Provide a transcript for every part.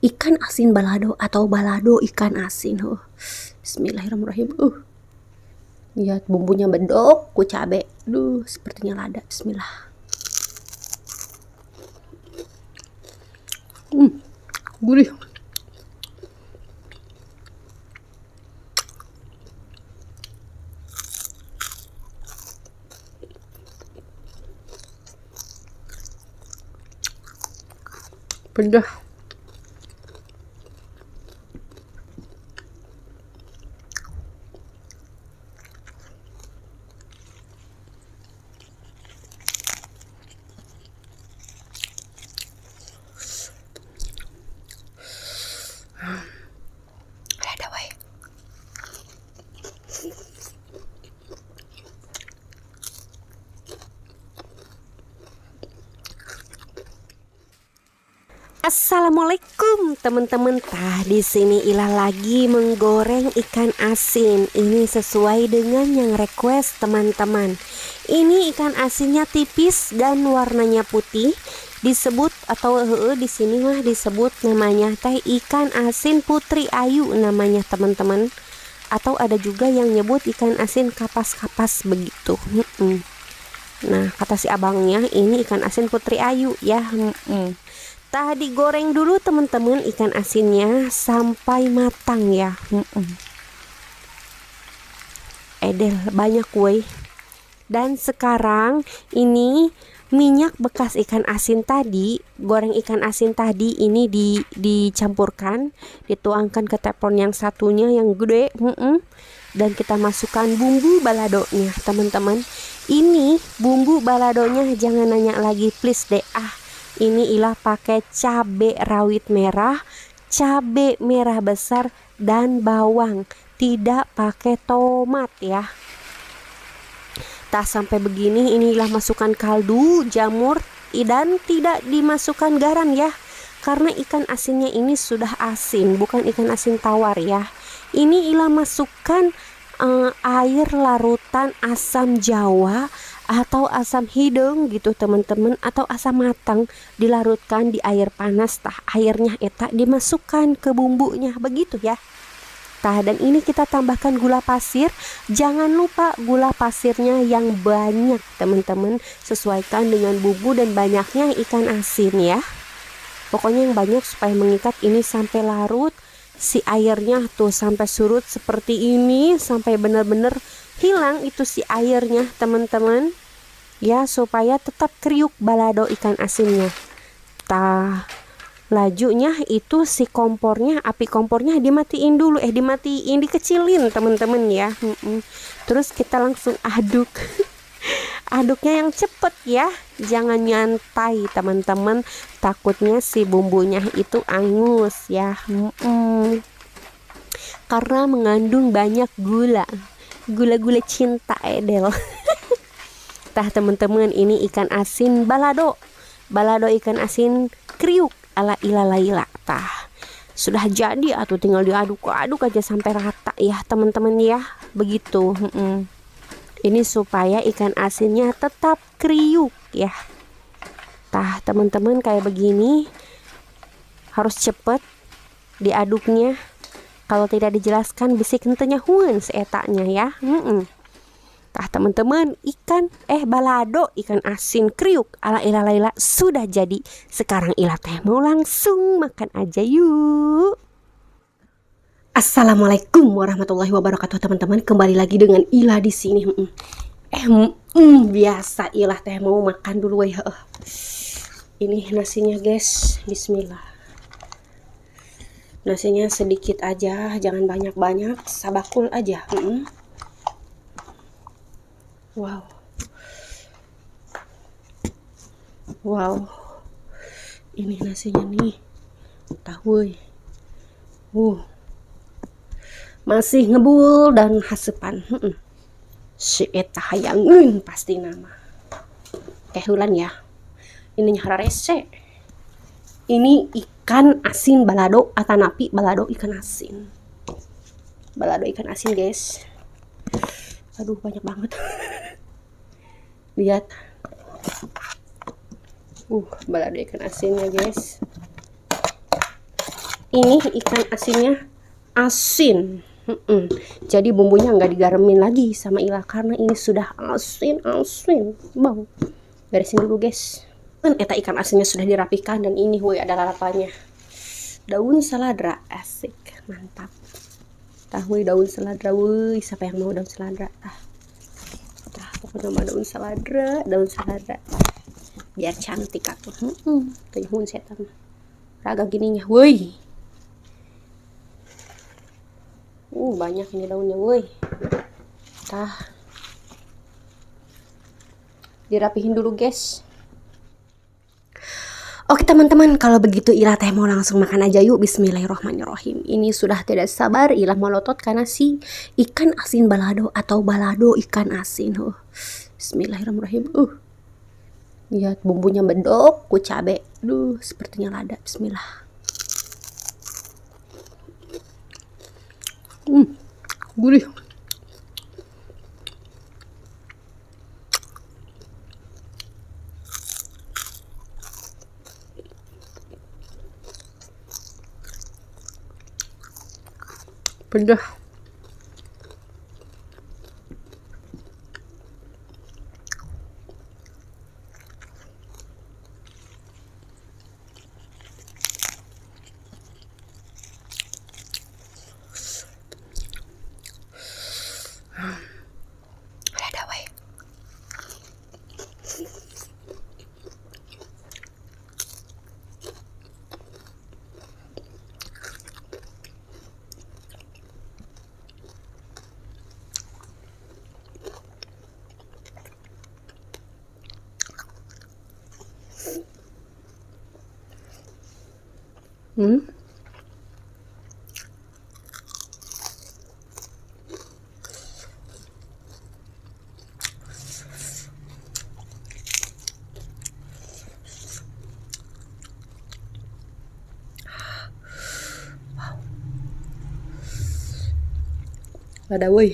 ikan asin balado atau balado ikan asin. Bismillahirrahmanirrahim. Lihat bumbunya bedok ku cabe. Sepertinya lada. Bismillah. Gurih. Pedas. Ada wae. Assalamualaikum teman-teman. Di sini Ila lagi menggoreng ikan asin. Ini sesuai dengan yang request teman-teman. Ini ikan asinnya tipis dan warnanya putih. Disebut atau di sini mah disebut namanya teh ikan asin Putri Ayu namanya teman-teman. Atau ada juga yang nyebut ikan asin kapas-kapas begitu. Nah, kata si abangnya ini ikan asin Putri Ayu ya. Tadi goreng dulu teman-teman ikan asinnya sampai matang ya. Edel banyak woi. Dan sekarang ini minyak bekas ikan asin tadi, goreng ikan asin tadi ini dicampurkan, dituangkan ke teflon yang satunya yang gede. Dan kita masukkan bumbu baladonya teman-teman. Ini bumbu baladonya jangan nanya lagi please deh. Ini Ila pakai cabe rawit merah, cabe merah besar, dan bawang. Tidak pakai tomat ya. Tak sampai begini ini Ila masukkan kaldu, jamur, dan tidak dimasukkan garam ya. Karena ikan asinnya ini sudah asin, bukan ikan asin tawar ya. Ini Ila masukkan air larutan asam jawa atau asam hidung gitu teman-teman, atau asam matang dilarutkan di air panas. Airnya eta dimasukkan ke bumbunya begitu ya. Dan ini kita tambahkan gula pasir. Jangan lupa gula pasirnya yang banyak teman-teman, sesuaikan dengan bumbu dan banyaknya ikan asin ya. Pokoknya yang banyak supaya mengikat ini sampai larut. Si airnya tuh sampai surut seperti ini, sampai benar-benar hilang itu si airnya teman-teman ya, supaya tetap kriuk balado ikan asinnya. Lajunya itu si kompornya, api kompornya dimatiin dulu, dikecilin teman-teman ya. Terus kita langsung aduk. Aduknya yang cepet ya, jangan nyantai teman-teman, takutnya si bumbunya itu angus ya. Karena mengandung banyak gula cinta edel. Teman-teman, ini ikan asin balado ikan asin kriuk ala Ila Laila. Sudah jadi atau tinggal diaduk-aduk aja sampai rata ya teman-teman ya, begitu. Ini supaya ikan asinnya tetap kriuk ya. Teman-teman, kayak begini harus cepet diaduknya. Kalau tidak dijelaskan bisik hentenya huan seetaknya ya. Teman-teman, balado ikan asin kriuk ala Ila Laila sudah jadi. Sekarang Ila teh mau langsung makan aja yuk. Assalamualaikum warahmatullahi wabarakatuh teman-teman. Kembali lagi dengan Ila di sini. Biasa Ila teh mau makan dulu ya. Ini nasinya guys. Bismillah. Nasinya sedikit aja, jangan banyak-banyak, sabakul aja. Wow. Ini nasinya nih. Tahu. Masih ngebul dan hasepan. Si eta hayangeun pasti nama. Kehulan ya. Ini hararese. Ini ikan asin balado atanapi balado ikan asin. Balado ikan asin guys. Aduh banyak banget. Lihat. Balado ikan asinnya guys. Ini ikan asinnya asin. Jadi bumbunya nggak digaremin lagi sama Ila karena ini sudah asin. Bang, beresin dulu guys. Kan eta ikan asinnya sudah dirapikan dan ini woi ada lalapannya. Daun seladra, asik, mantap. Tahu daun seladra, woi siapa yang mau daun seladra? Pokoknya mah daun seladra. Biar cantik atuh. Tuh hun setan. Raga gininya, woi. Banyak ini daunnya, woi. Dirapihin dulu, guys. Oke teman-teman, kalau begitu Ila teh mau langsung makan aja yuk. Bismillahirrohmanirrohim. Ini sudah tidak sabar, Ila melotot karena si ikan asin balado atau balado ikan asin. Bismillahirrohmanirrohim. Lihat bumbunya bedok, ku cabe. Sepertinya lada. Bismillah. Gurih. Pedah. Ada weh. Ada woi.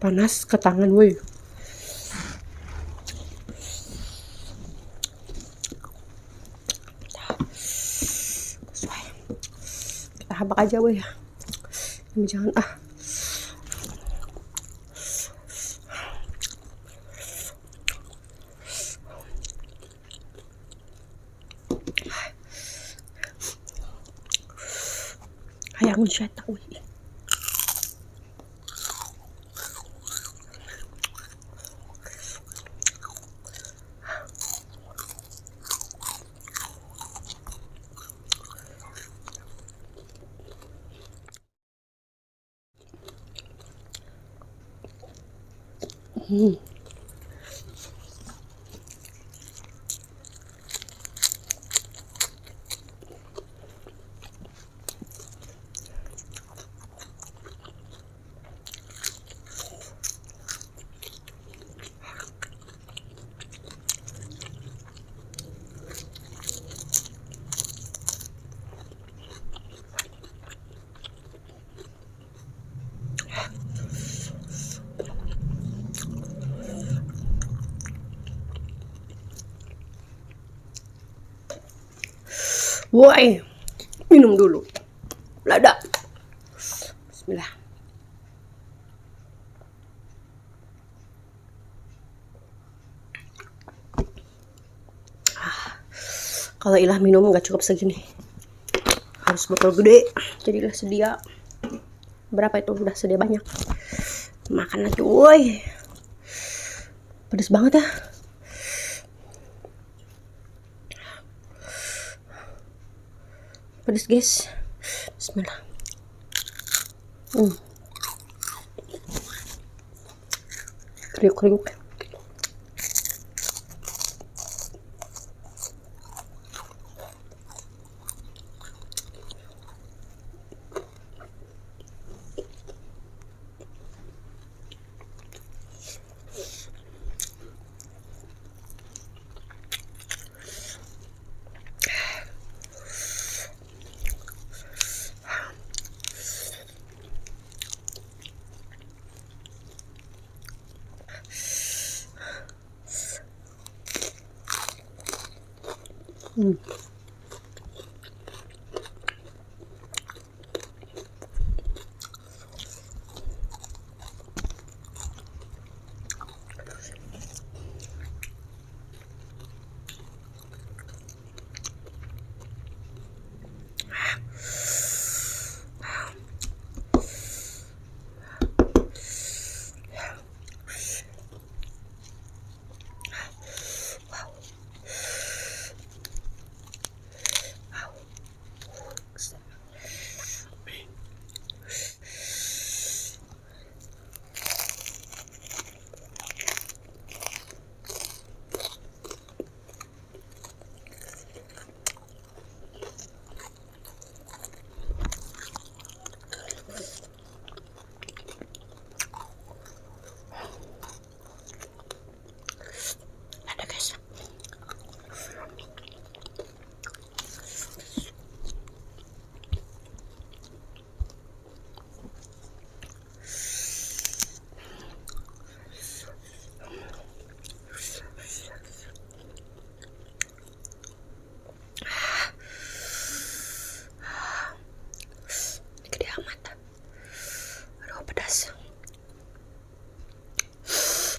panas ke tangan, woi. Kita habak aja, woi. Jangan hayang mencetak, woi. Woi, minum dulu. Lada. Bismillah. Kalau Ilah minum nggak cukup segini, harus botol gede. Jadilah sedia. Berapa itu? Udah sedia banyak. Makan lagi, woi. Pedes banget ya. Pedes, guys. Bismillah. Kriuk-kriuk.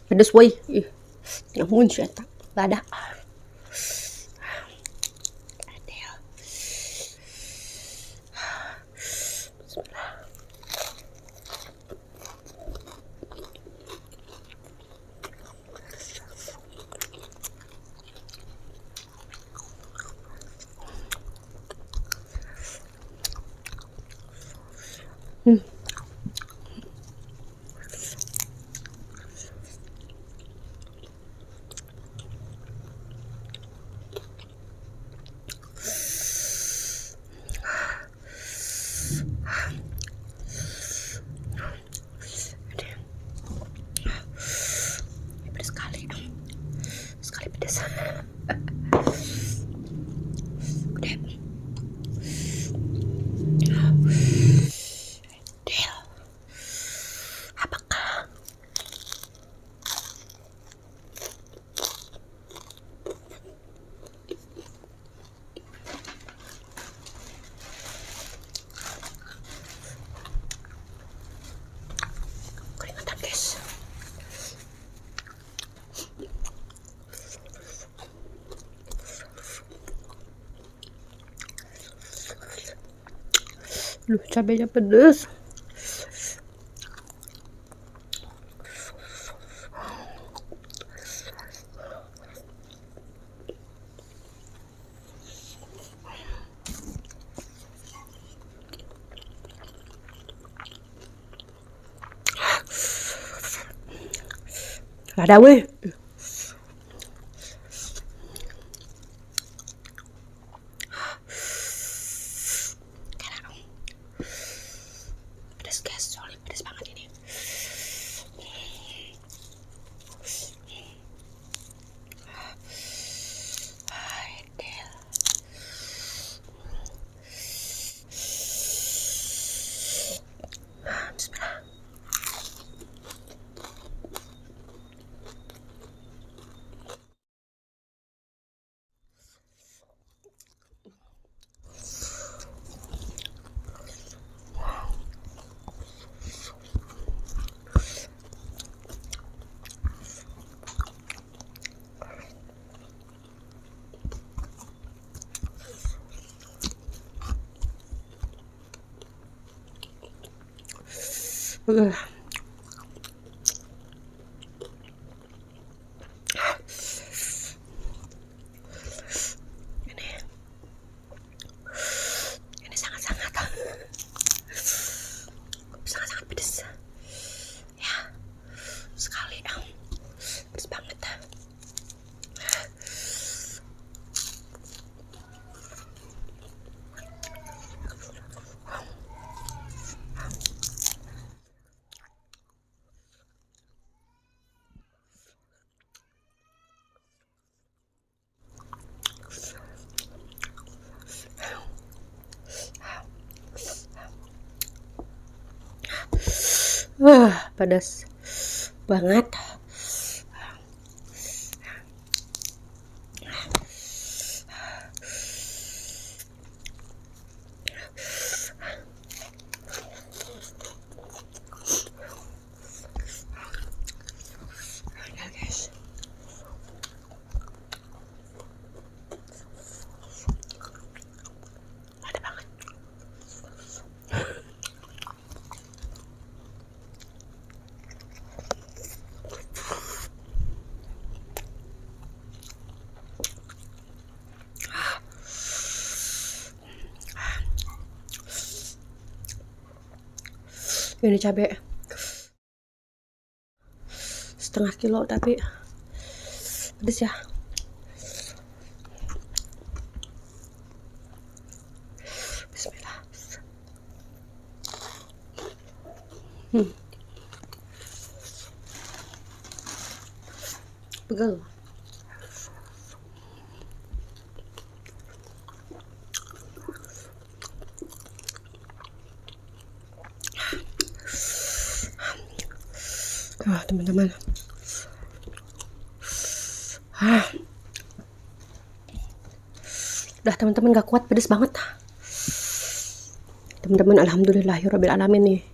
Pedes, woi. Ih, nyamun cetak. Gak ada. Bismillah. Duh, cabenya pedes. Ada weh. Pedas guys, soalnya pedas banget ini. Bismillah. Ini sangat-sangat pedes ya, sekali pedes banget. Pedas banget. Ini cabai setengah kilo tapi pedes ya. Bismillah. Pegal. Teman-teman, udah teman-teman gak kuat, pedes banget teman-teman. Alhamdulillahirabbil alamin nih,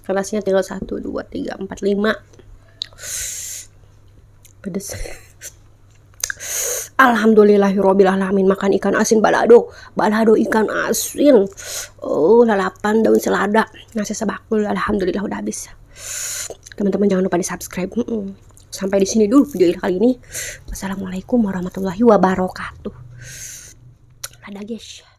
kelasnya tinggal 1, 2, 3, 4, 5 pedes. Alhamdulillahirabbil alamin. Makan ikan asin balado ikan asin, lalapan daun selada, nasi sebakul. Alhamdulillah udah habis. Teman-teman jangan lupa di subscribe. Sampai di sini dulu video kali ini. Wassalamualaikum warahmatullahi wabarakatuh. Dadah guys.